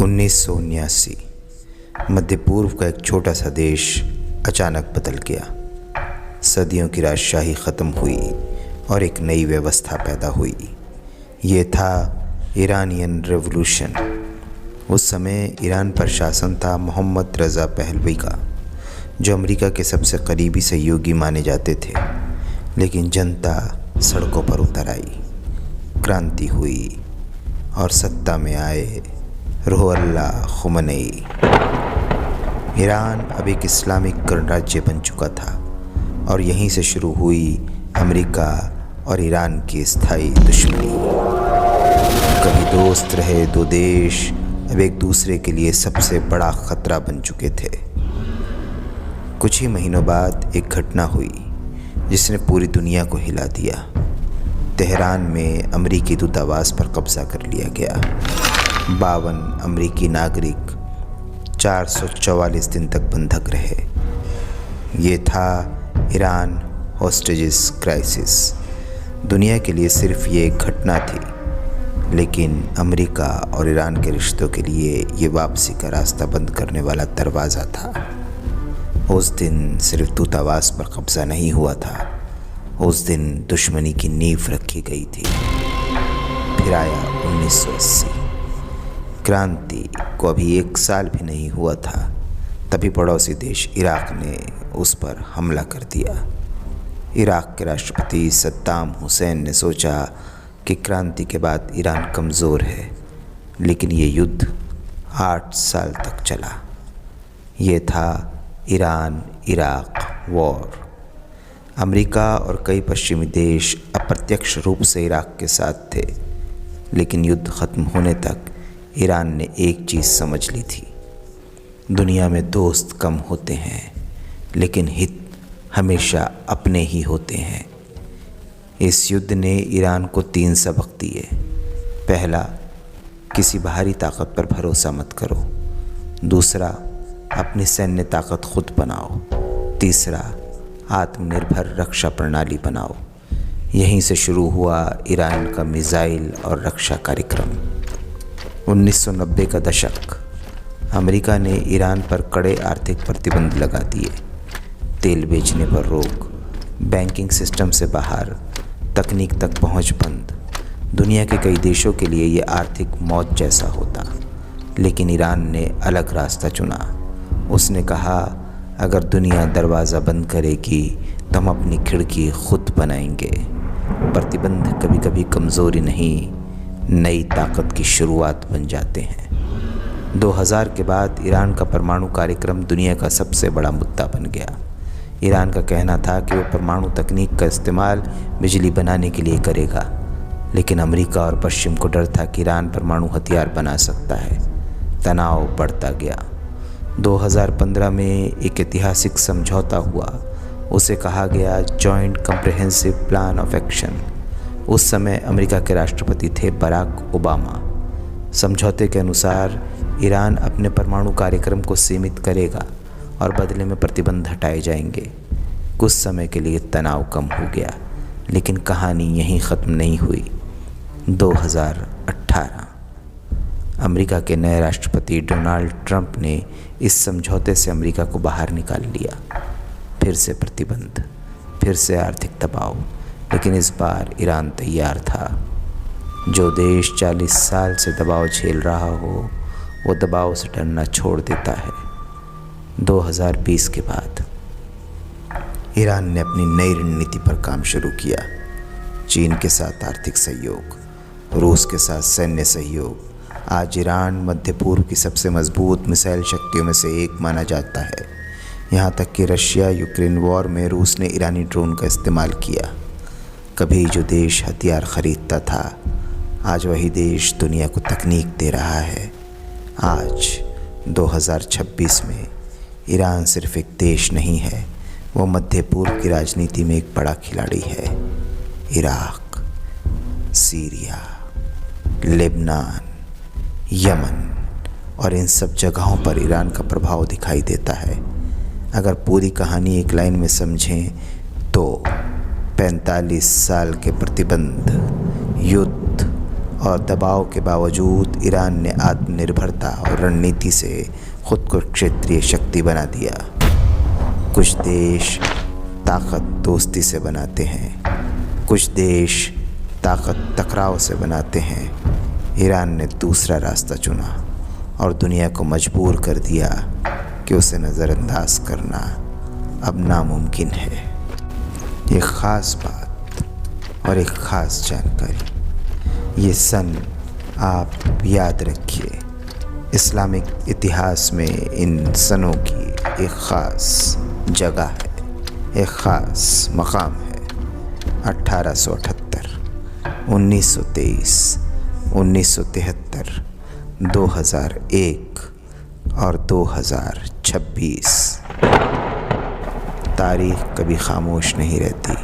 1979 मध्य पूर्व का एक छोटा सा देश अचानक बदल गया। सदियों की राजशाही ख़त्म हुई और एक नई व्यवस्था पैदा हुई। ये था ईरानियन रेवोल्यूशन। उस समय ईरान पर शासन था मोहम्मद रज़ा पहलवी का, जो अमेरिका के सबसे करीबी सहयोगी माने जाते थे। लेकिन जनता सड़कों पर उतर आई, क्रांति हुई और सत्ता में आए रुहुल्लाह खुमैनी। ईरान अब एक इस्लामिक गणराज्य बन चुका था और यहीं से शुरू हुई अमेरिका और ईरान की स्थायी दुश्मनी। कभी दोस्त रहे दो देश, अब एक दूसरे के लिए सबसे बड़ा खतरा बन चुके थे। कुछ ही महीनों बाद एक घटना हुई जिसने पूरी दुनिया को हिला दिया। तेहरान में अमेरिकी दूतावास पर कब्जा कर लिया गया। 52 अमेरिकी नागरिक 444 दिन तक बंधक रहे। ये था ईरान होस्टेजेस क्राइसिस। दुनिया के लिए सिर्फ ये एक घटना थी, लेकिन अमेरिका और ईरान के रिश्तों के लिए ये वापसी का रास्ता बंद करने वाला दरवाज़ा था। उस दिन सिर्फ दूतावास पर कब्जा नहीं हुआ था, उस दिन दुश्मनी की नींव रखी गई थी। फिर आया 1980। क्रांति को अभी 1 साल भी नहीं हुआ था, तभी पड़ोसी देश इराक ने उस पर हमला कर दिया। इराक के राष्ट्रपति सद्दाम हुसैन ने सोचा कि क्रांति के बाद ईरान कमज़ोर है, लेकिन ये युद्ध 8 साल तक चला। ये था ईरान इराक वॉर। अमेरिका और कई पश्चिमी देश अप्रत्यक्ष रूप से इराक के साथ थे, लेकिन युद्ध ख़त्म होने तक ईरान ने एक चीज़ समझ ली थी: दुनिया में दोस्त कम होते हैं, लेकिन हित हमेशा अपने ही होते हैं। इस युद्ध ने ईरान को 3 सबक दिए। पहला, किसी बाहरी ताकत पर भरोसा मत करो। दूसरा, अपनी सैन्य ताकत खुद बनाओ। तीसरा, आत्मनिर्भर रक्षा प्रणाली बनाओ। यहीं से शुरू हुआ ईरान का मिसाइल और रक्षा कार्यक्रम। 1990 का दशक। अमेरिका ने ईरान पर कड़े आर्थिक प्रतिबंध लगा दिए। तेल बेचने पर रोक, बैंकिंग सिस्टम से बाहर, तकनीक तक पहुंच बंद। दुनिया के कई देशों के लिए ये आर्थिक मौत जैसा होता, लेकिन ईरान ने अलग रास्ता चुना। उसने कहा, अगर दुनिया दरवाज़ा बंद करेगी तो हम अपनी खिड़की खुद बनाएंगे। प्रतिबंध कभी कभी कमज़ोरी नहीं, नई ताकत की शुरुआत बन जाते हैं। 2000 के बाद ईरान का परमाणु कार्यक्रम दुनिया का सबसे बड़ा मुद्दा बन गया। ईरान का कहना था कि वो परमाणु तकनीक का इस्तेमाल बिजली बनाने के लिए करेगा, लेकिन अमेरिका और पश्चिम को डर था कि ईरान परमाणु हथियार बना सकता है। तनाव बढ़ता गया। 2015 में एक ऐतिहासिक समझौता हुआ। उसे कहा गया joint comprehensive plan of action. उस समय अमेरिका के राष्ट्रपति थे बराक ओबामा। समझौते के अनुसार ईरान अपने परमाणु कार्यक्रम को सीमित करेगा और बदले में प्रतिबंध हटाए जाएंगे। कुछ समय के लिए तनाव कम हो गया, लेकिन कहानी यहीं ख़त्म नहीं हुई। 2018 अमेरिका के नए राष्ट्रपति डोनाल्ड ट्रंप ने इस समझौते से अमेरिका को बाहर निकाल लिया। फिर से प्रतिबंध, फिर से आर्थिक दबाव, लेकिन इस बार ईरान तैयार था। जो देश 40 साल से दबाव झेल रहा हो, वो दबाव से डरना छोड़ देता है। 2020 के बाद ईरान ने अपनी नई रणनीति पर काम शुरू किया। चीन के साथ आर्थिक सहयोग, रूस के साथ सैन्य सहयोग। आज ईरान मध्य पूर्व की सबसे मजबूत मिसाइल शक्तियों में से एक माना जाता है। यहाँ तक कि रशिया यूक्रेन वॉर में रूस ने ईरानी ड्रोन का इस्तेमाल किया। कभी जो देश हथियार खरीदता था, आज वही देश दुनिया को तकनीक दे रहा है। आज 2026 में ईरान सिर्फ एक देश नहीं है, वो मध्य पूर्व की राजनीति में एक बड़ा खिलाड़ी है। इराक, सीरिया, लेबनान, यमन और इन सब जगहों पर ईरान का प्रभाव दिखाई देता है। अगर पूरी कहानी एक लाइन में समझें तो 45 साल के प्रतिबंध, युद्ध और दबाव के बावजूद ईरान ने आत्मनिर्भरता और रणनीति से खुद को क्षेत्रीय शक्ति बना दिया। कुछ देश ताकत दोस्ती से बनाते हैं, कुछ देश ताकत टकराव से बनाते हैं। ईरान ने दूसरा रास्ता चुना और दुनिया को मजबूर कर दिया कि उसे नज़रअंदाज करना अब नामुमकिन है। एक ख़ास बात और एक ख़ास जानकारी, ये सन आप याद रखिए। इस्लामिक इतिहास में इन सनों की एक ख़ास जगह है, एक ख़ास मकाम है। 1878, 1923, 1973, 2001 और 2026। तारीख़ कभी खामोश नहीं रहती।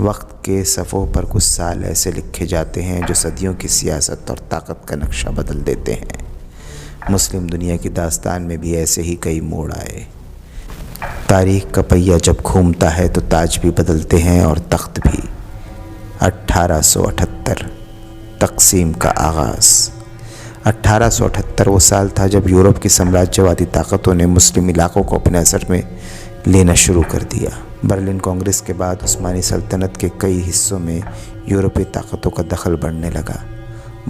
वक्त के सफ़ों पर कुछ साल ऐसे लिखे जाते हैं जो सदियों की सियासत और ताकत का नक्शा बदल देते हैं। मुस्लिम दुनिया की दास्तान में भी ऐसे ही कई मोड़ आए। तारीख़ का पहिया जब घूमता है तो ताज भी बदलते हैं और तख्त भी। 1878 तक़सीम का आगाज़। 1878 वो साल था जब यूरोप की साम्राज्यवादी ताकतों ने मुस्लिम इलाक़ों को अपने असर में लेना शुरू कर दिया। बर्लिन कांग्रेस के बाद उस्मानी सल्तनत के कई हिस्सों में यूरोपीय ताकतों का दखल बढ़ने लगा।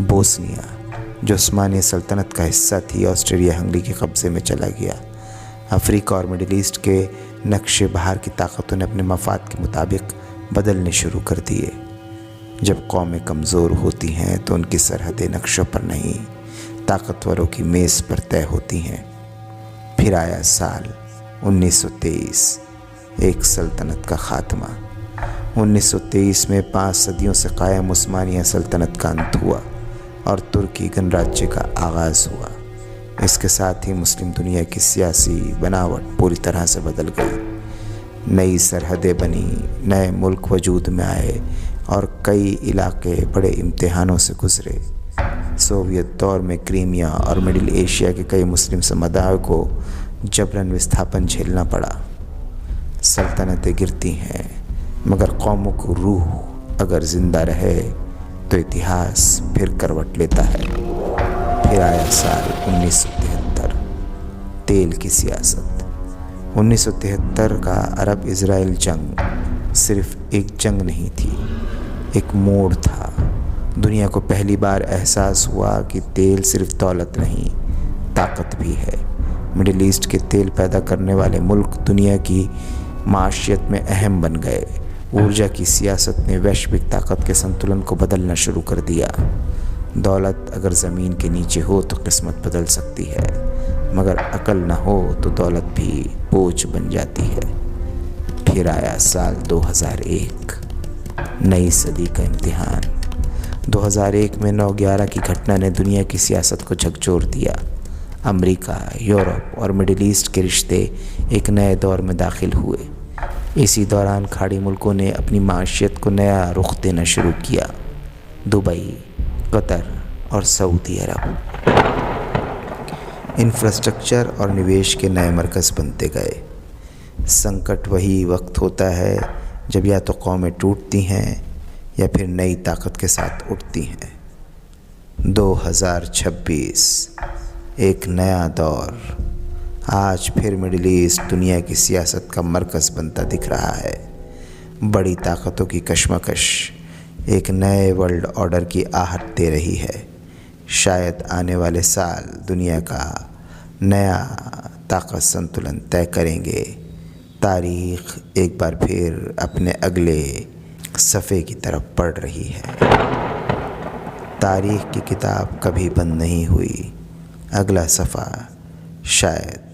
बोस्निया, जो उस्मानी सल्तनत का हिस्सा थी, ऑस्ट्रिया हंगरी के कब्ज़े में चला गया। अफ्रीका और मिडिल ईस्ट के नक्शे बाहर की ताकतों ने अपने मफाद के मुताबिक बदलने शुरू कर दिए। जब कौमें कमज़ोर होती हैं तो उनकी सरहदें नक्शों पर नहीं, ताकतवरों की मेज़ पर तय होती हैं। फिर आया साल 1923, एक सल्तनत का ख़ात्मा। 1923 में 5 सदियों से कायम उस्मानिया सल्तनत का अंत हुआ और तुर्की गणराज्य का आगाज़ हुआ। इसके साथ ही मुस्लिम दुनिया की सियासी बनावट पूरी तरह से बदल गई। नई सरहदें बनी, नए मुल्क वजूद में आए और कई इलाके बड़े इम्तिहानों से गुज़रे। सोवियत दौर में क्रीमिया और मिडिल एशिया के कई मुस्लिम समुदायों को जबरन विस्थापन झेलना पड़ा। सल्तनतें गिरती हैं, मगर कौमों को रूह अगर ज़िंदा रहे तो इतिहास फिर करवट लेता है। फिर आया साल 1973, तेल की सियासत। 1973 का अरब इज़राइल जंग सिर्फ एक जंग नहीं थी, एक मोड़ था। दुनिया को पहली बार एहसास हुआ कि तेल सिर्फ दौलत नहीं, ताकत भी है। मिडिल ईस्ट के तेल पैदा करने वाले मुल्क दुनिया की माशियत में अहम बन गए। ऊर्जा की सियासत ने वैश्विक ताकत के संतुलन को बदलना शुरू कर दिया। दौलत अगर ज़मीन के नीचे हो तो किस्मत बदल सकती है, मगर अकल न हो तो दौलत भी बोझ बन जाती है। फिर आया साल 2001, नई सदी का इम्तिहान। 2001 में 9/11 की घटना ने दुनिया की सियासत को झकझोर दिया। अमेरिका, यूरोप और मिडिल ईस्ट के रिश्ते एक नए दौर में दाखिल हुए। इसी दौरान खाड़ी मुल्कों ने अपनी माशियत को नया रुख देना शुरू किया। दुबई, कतर और सऊदी अरब इंफ्रास्ट्रक्चर और निवेश के नए मरकज़ बनते गए। संकट वही वक्त होता है जब या तो कौमें टूटती हैं या फिर नई ताकत के साथ उठती हैं। 2026, एक नया दौर। आज फिर मिडिल ईस्ट दुनिया की सियासत का मरकज़ बनता दिख रहा है। बड़ी ताकतों की कशमकश एक नए वर्ल्ड ऑर्डर की आहट दे रही है। शायद आने वाले साल दुनिया का नया ताकत संतुलन तय करेंगे। तारीख़ एक बार फिर अपने अगले सफ़े की तरफ बढ़ रही है। तारीख़ की किताब कभी बंद नहीं हुई। अगला सफ़ा शायद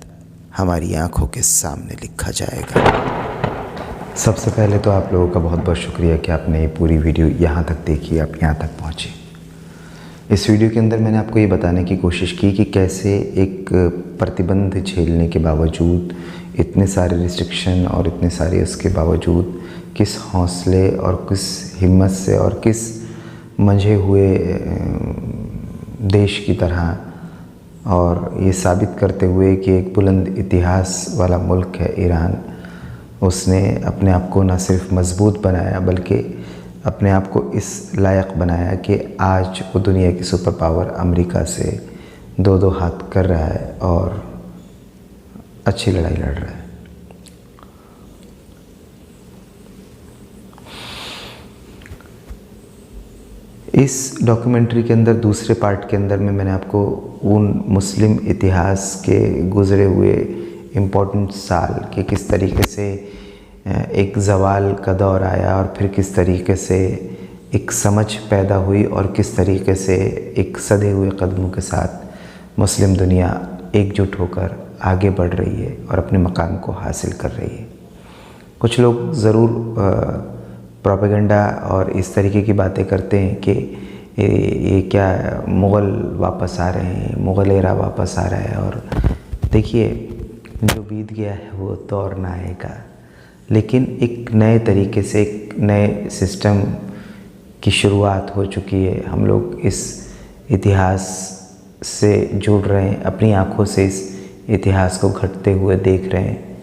हमारी आँखों के सामने लिखा जाएगा। सबसे पहले तो आप लोगों का बहुत बहुत शुक्रिया कि आपने ये पूरी वीडियो यहाँ तक देखी, आप यहाँ तक पहुँचे। इस वीडियो के अंदर मैंने आपको ये बताने की कोशिश की कि कैसे एक प्रतिबंध झेलने के बावजूद, इतने सारे रिस्ट्रिक्शन और इतने सारे उसके बावजूद किस हौसले और किस हिम्मत से और किस मंझे हुए देश की तरह, और ये साबित करते हुए कि एक बुलंद इतिहास वाला मुल्क है ईरान, उसने अपने आप को न सिर्फ मजबूत बनाया बल्कि अपने आप को इस लायक बनाया कि आज वो दुनिया की सुपर पावर अमेरिका से दो दो हाथ कर रहा है और अच्छी लड़ाई लड़ रहा है। इस डॉक्यूमेंट्री के अंदर दूसरे पार्ट के अंदर में मैंने आपको उन मुस्लिम इतिहास के गुज़रे हुए इम्पोर्टेंट साल कि किस तरीके से एक ज़वाल का दौर आया और फिर किस तरीके से एक समझ पैदा हुई और किस तरीके से एक सधे हुए कदमों के साथ मुस्लिम दुनिया एकजुट होकर आगे बढ़ रही है और अपने मकाम को हासिल कर रही है। कुछ लोग ज़रूर प्रोपेगेंडा और इस तरीके की बातें करते हैं कि ये क्या मुग़ल वापस आ रहे हैं, मुग़ल एरा वापस आ रहा है। और देखिए, जो बीत गया है वो दौर ना आएगा, लेकिन एक नए तरीके से एक नए सिस्टम की शुरुआत हो चुकी है। हम लोग इस इतिहास से जुड़ रहे हैं, अपनी आँखों से इस इतिहास को घटते हुए देख रहे हैं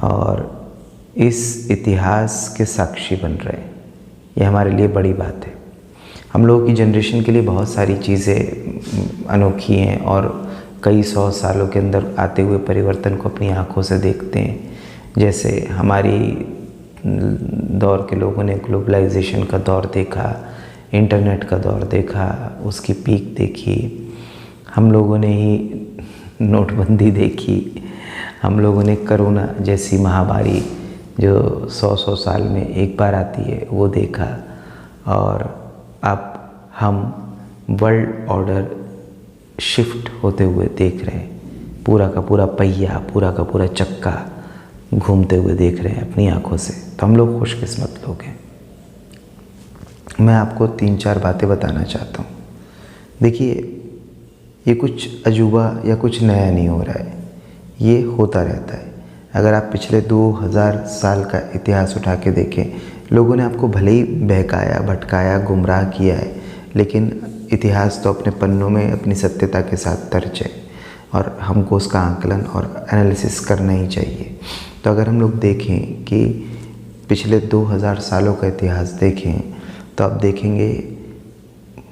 और इस इतिहास के साक्षी बन रहे हैं। ये हमारे लिए बड़ी बात है। हम लोगों की जनरेशन के लिए बहुत सारी चीज़ें अनोखी हैं और कई सौ सालों के अंदर आते हुए परिवर्तन को अपनी आँखों से देखते हैं। जैसे हमारी दौर के लोगों ने ग्लोबलाइजेशन का दौर देखा, इंटरनेट का दौर देखा, उसकी पीक देखी। हम लोगों ने ही नोटबंदी देखी, हम लोगों ने कोरोना जैसी महामारी जो 100 साल में एक बार आती है वो देखा। और अब हम वर्ल्ड ऑर्डर शिफ्ट होते हुए देख रहे हैं। पूरा का पूरा पहिया, पूरा का पूरा चक्का घूमते हुए देख रहे हैं अपनी आँखों से। तो हम लोग खुशकिस्मत लोग हैं। मैं आपको 3-4 बातें बताना चाहता हूँ। देखिए, ये कुछ अजूबा या कुछ नया नहीं हो रहा है, ये होता रहता है। अगर आप पिछले 2000 साल का इतिहास उठा के देखें, लोगों ने आपको भले ही बहकाया, भटकाया, गुमराह किया है, लेकिन इतिहास तो अपने पन्नों में अपनी सत्यता के साथ दर्ज है और हमको उसका आकलन और एनालिसिस करना ही चाहिए। तो अगर हम लोग देखें कि पिछले 2000 सालों का इतिहास देखें तो आप देखेंगे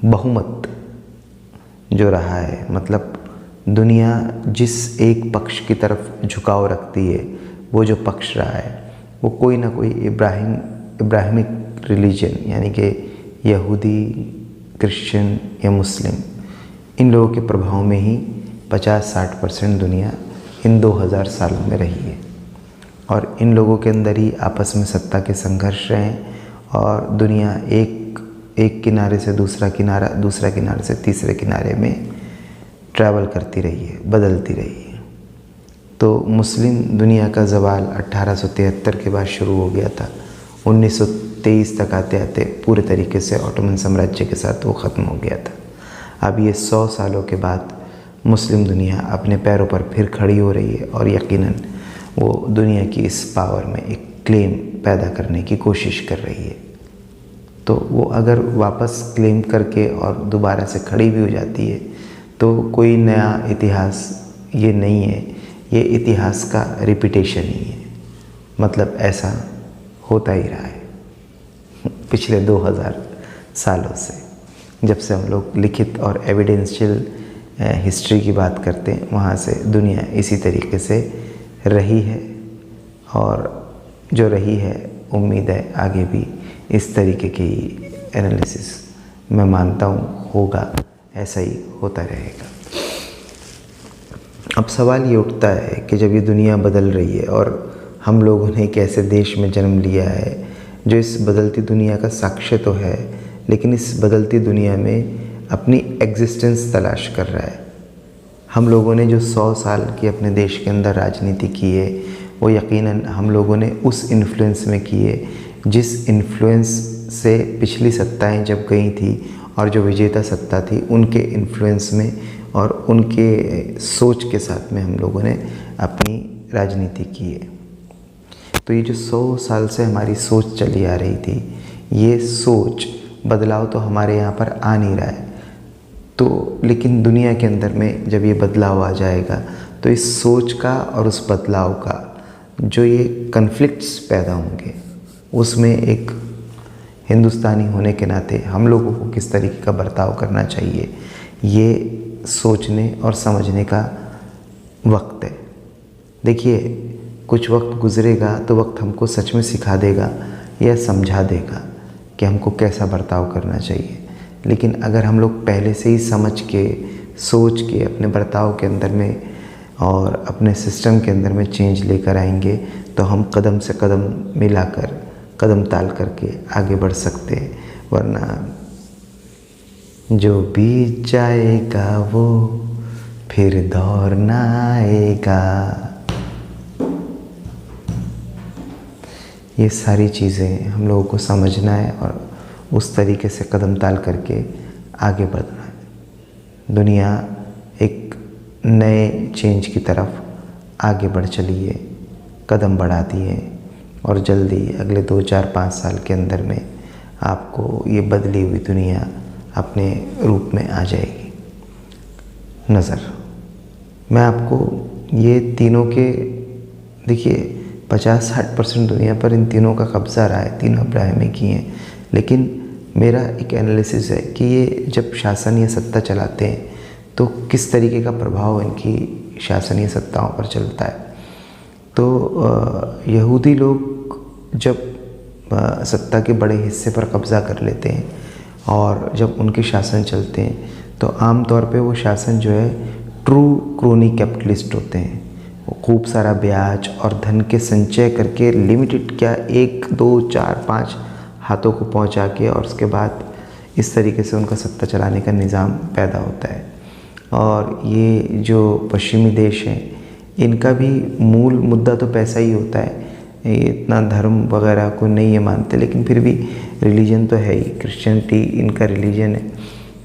बहुमत जो रहा है, मतलब दुनिया जिस एक पक्ष की तरफ झुकाव रखती है, वो जो पक्ष रहा है वो कोई ना कोई इब्राहिमिक रिलीजन, यानी कि यहूदी, क्रिश्चियन या मुस्लिम, इन लोगों के प्रभाव में ही 50-60% दुनिया इन 2000 सालों में रही है। और इन लोगों के अंदर ही आपस में सत्ता के संघर्ष रहे और दुनिया एक किनारे से दूसरा किनारा, दूसरा किनारे से तीसरे किनारे में ट्रैवल करती रही है, बदलती रही है। तो मुस्लिम दुनिया का ज़वाल 1873 के बाद शुरू हो गया था। 1923 तक आते आते पूरे तरीके से ऑटोमन साम्राज्य के साथ वो ख़त्म हो गया था। अब ये 100 सालों के बाद मुस्लिम दुनिया अपने पैरों पर फिर खड़ी हो रही है और यकीनन वो दुनिया की इस पावर में एक क्लेम पैदा करने की कोशिश कर रही है। तो वो अगर वापस क्लेम करके और दोबारा से खड़ी भी हो जाती है तो कोई नया इतिहास ये नहीं है, ये इतिहास का रिपीटेशन ही है। मतलब ऐसा होता ही रहा है पिछले 2000 सालों से। जब से हम लोग लिखित और एविडेंशियल हिस्ट्री की बात करते हैं, वहाँ से दुनिया इसी तरीके से रही है और जो रही है उम्मीद है आगे भी इस तरीके की एनालिसिस मैं मानता हूँ होगा, ऐसा ही होता रहेगा। अब सवाल ये उठता है कि जब ये दुनिया बदल रही है और हम लोगों ने एक ऐसे देश में जन्म लिया है जो इस बदलती दुनिया का साक्ष्य तो है, लेकिन इस बदलती दुनिया में अपनी एग्जिस्टेंस तलाश कर रहा है। हम लोगों ने जो 100 साल की अपने देश के अंदर राजनीति की है, वो यकीनन हम लोगों ने उस इन्फ्लुएंस में की है जिस इन्फ्लुएंस से पिछली सत्ताएं जब गई थी और जो विजेता सत्ता थी उनके इन्फ्लुएंस में और उनके सोच के साथ में हम लोगों ने अपनी राजनीति की है। तो ये जो 100 साल से हमारी सोच चली आ रही थी, ये सोच बदलाव तो हमारे यहाँ पर आ नहीं रहा है। तो लेकिन दुनिया के अंदर में जब ये बदलाव आ जाएगा तो इस सोच का और उस बदलाव का जो ये कन्फ्लिक्ट्स पैदा होंगे, उसमें एक हिंदुस्तानी होने के नाते हम लोगों को किस तरीके का बर्ताव करना चाहिए, ये सोचने और समझने का वक्त है। देखिए, कुछ वक्त गुजरेगा तो वक्त हमको सच में सिखा देगा या समझा देगा कि हमको कैसा बर्ताव करना चाहिए। लेकिन अगर हम लोग पहले से ही समझ के, सोच के अपने बर्ताव के अंदर में और अपने सिस्टम के अंदर में चेंज लेकर आएंगे तो हम कदम से कदम मिलाकर, कदम ताल करके आगे बढ़ सकते हैं। वरना जो बीत जाएगा वो फिर दौर ना आएगा। ये सारी चीज़ें हम लोगों को समझना है और उस तरीके से कदम ताल करके आगे बढ़ना है। दुनिया एक नए चेंज की तरफ आगे बढ़ चली है, कदम बढ़ाती है और जल्दी अगले 2, 4, 5 साल के अंदर में आपको ये बदली हुई दुनिया अपने रूप में आ जाएगी। नज़र, मैं आपको ये तीनों के, देखिए 50-60% दुनिया पर इन तीनों का कब्ज़ा रहा है, तीनों अब्राहमिक ही हैं। लेकिन मेरा एक एनालिसिस है कि ये जब शासन या सत्ता चलाते हैं तो किस तरीके का प्रभाव इनकी शासनीय सत्ताओं पर चलता है। तो यहूदी लोग जब सत्ता के बड़े हिस्से पर कब्ज़ा कर लेते हैं और जब उनके शासन चलते हैं तो आम तौर पे वो शासन जो है ट्रू क्रोनी कैपिटलिस्ट होते हैं। वो खूब सारा ब्याज और धन के संचय करके लिमिटेड क्या 1, 2, 4, 5 हाथों को पहुंचा के और उसके बाद इस तरीके से उनका सत्ता चलाने का निज़ाम पैदा होता है। और ये जो पश्चिमी देश हैं इनका भी मूल मुद्दा तो पैसा ही होता है। ये इतना धर्म वगैरह को नहीं ये मानते, लेकिन फिर भी रिलीजन तो है ही, क्रिश्चियनिटी इनका रिलीजन है।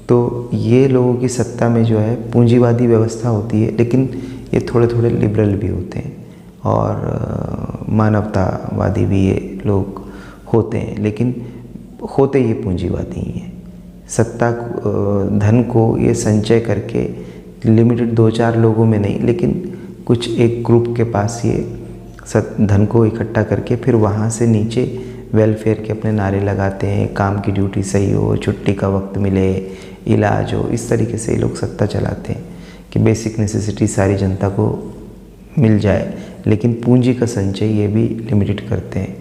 तो ये लोगों की सत्ता में जो है पूंजीवादी व्यवस्था होती है, लेकिन ये थोड़े थोड़े लिबरल भी होते हैं और मानवतावादी भी ये लोग होते हैं, लेकिन होते ये पूंजीवादी ही हैं। सत्ता धन को ये संचय करके लिमिटेड 2-4 लोगों में नहीं, लेकिन कुछ एक ग्रुप के पास ये धन को इकट्ठा करके फिर वहाँ से नीचे वेलफेयर के अपने नारे लगाते हैं, काम की ड्यूटी सही हो, छुट्टी का वक्त मिले, इलाज हो। इस तरीके से ये लोग सत्ता चलाते हैं कि बेसिक नेसेसिटी सारी जनता को मिल जाए, लेकिन पूंजी का संचय ये भी लिमिटेड करते हैं।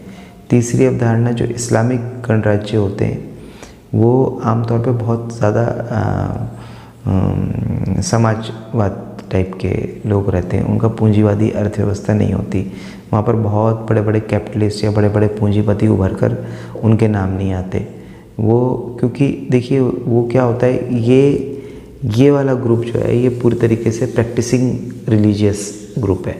तीसरी अवधारणा जो इस्लामिक गणराज्य होते हैं वो आमतौर पे बहुत ज़्यादा समाजवाद टाइप के लोग रहते हैं। उनका पूंजीवादी अर्थव्यवस्था नहीं होती। वहाँ पर बहुत बड़े बड़े कैपिटलिस्ट या बड़े बड़े पूंजीपति उभर कर उनके नाम नहीं आते। वो क्योंकि देखिए वो क्या होता है, ये वाला ग्रुप जो है ये पूरी तरीके से प्रैक्टिसिंग रिलीजियस ग्रुप है।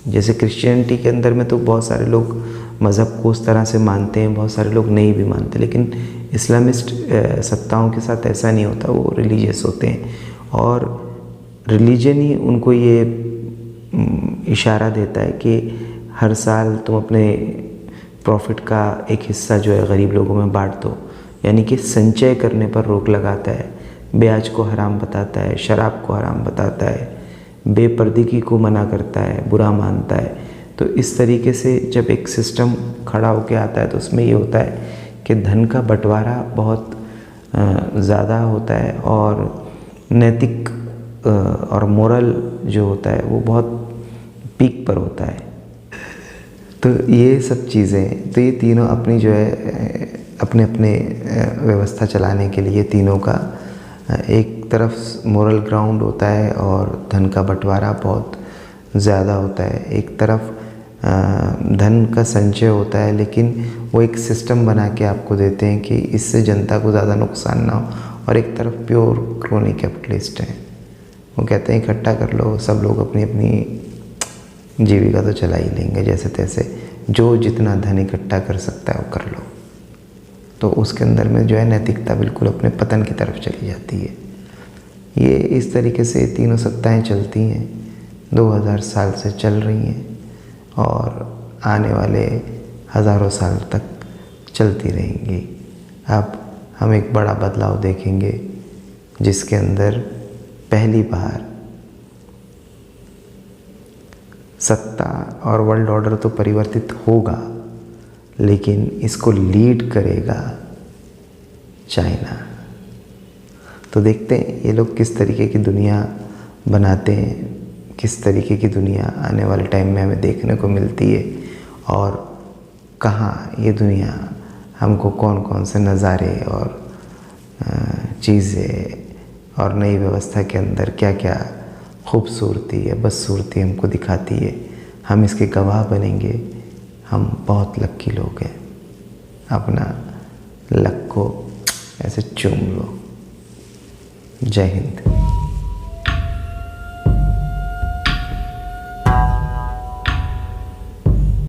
जैसे क्रिश्चियनिटी के अंदर में तो बहुत सारे लोग मज़हब को उस तरह से मानते हैं, बहुत सारे लोग नहीं भी मानते, लेकिन इस्लामिस्ट सत्ताओं के साथ ऐसा नहीं होता। वो रिलीजियस होते हैं और रिलीजन ही उनको ये इशारा देता है कि हर साल तुम अपने प्रॉफिट का एक हिस्सा जो है गरीब लोगों में बांट दो। यानी कि संचय करने पर रोक लगाता है, ब्याज को हराम बताता है, शराब को हराम बताता है, बेपर्दगी को मना करता है, बुरा मानता है। तो इस तरीके से जब एक सिस्टम खड़ा होकर आता है तो उसमें ये होता है कि धन का बंटवारा बहुत ज़्यादा होता है और नैतिक और मोरल जो होता है वो बहुत पीक पर होता है। तो ये सब चीज़ें, तो ये तीनों अपनी जो है अपने अपने व्यवस्था चलाने के लिए तीनों का एक तरफ मोरल ग्राउंड होता है और धन का बंटवारा बहुत ज़्यादा होता है। एक तरफ धन का संचय होता है, लेकिन वो एक सिस्टम बना के आपको देते हैं कि इससे जनता को ज़्यादा नुकसान ना हो। और एक तरफ प्योर क्रोनी कैपिटलिस्ट हैं, वो कहते हैं इकट्ठा कर लो, सब लोग अपनी अपनी जीविका तो चला ही लेंगे जैसे तैसे, जो जितना धन इकट्ठा कर सकता है वो कर लो। तो उसके अंदर में जो है नैतिकता बिल्कुल अपने पतन की तरफ चली जाती है। ये इस तरीके से तीनों सत्ताएं चलती हैं, 2000 साल से चल रही हैं और आने वाले हज़ारों साल तक चलती रहेंगी। अब हम एक बड़ा बदलाव देखेंगे जिसके अंदर पहली बार सत्ता और वर्ल्ड ऑर्डर तो परिवर्तित होगा, लेकिन इसको लीड करेगा चाइना। तो देखते हैं ये लोग किस तरीके की दुनिया बनाते हैं, किस तरीके की दुनिया आने वाले टाइम में हमें देखने को मिलती है, और कहाँ ये दुनिया हमको कौन कौन से नज़ारे और चीज़ें और नई व्यवस्था के अंदर क्या क्या खूबसूरती या बदसूरती हमको दिखाती है। हम इसके गवाह बनेंगे। हम बहुत लक्की लोग हैं। अपना लक को ऐसे चूम लो। जय हिंद।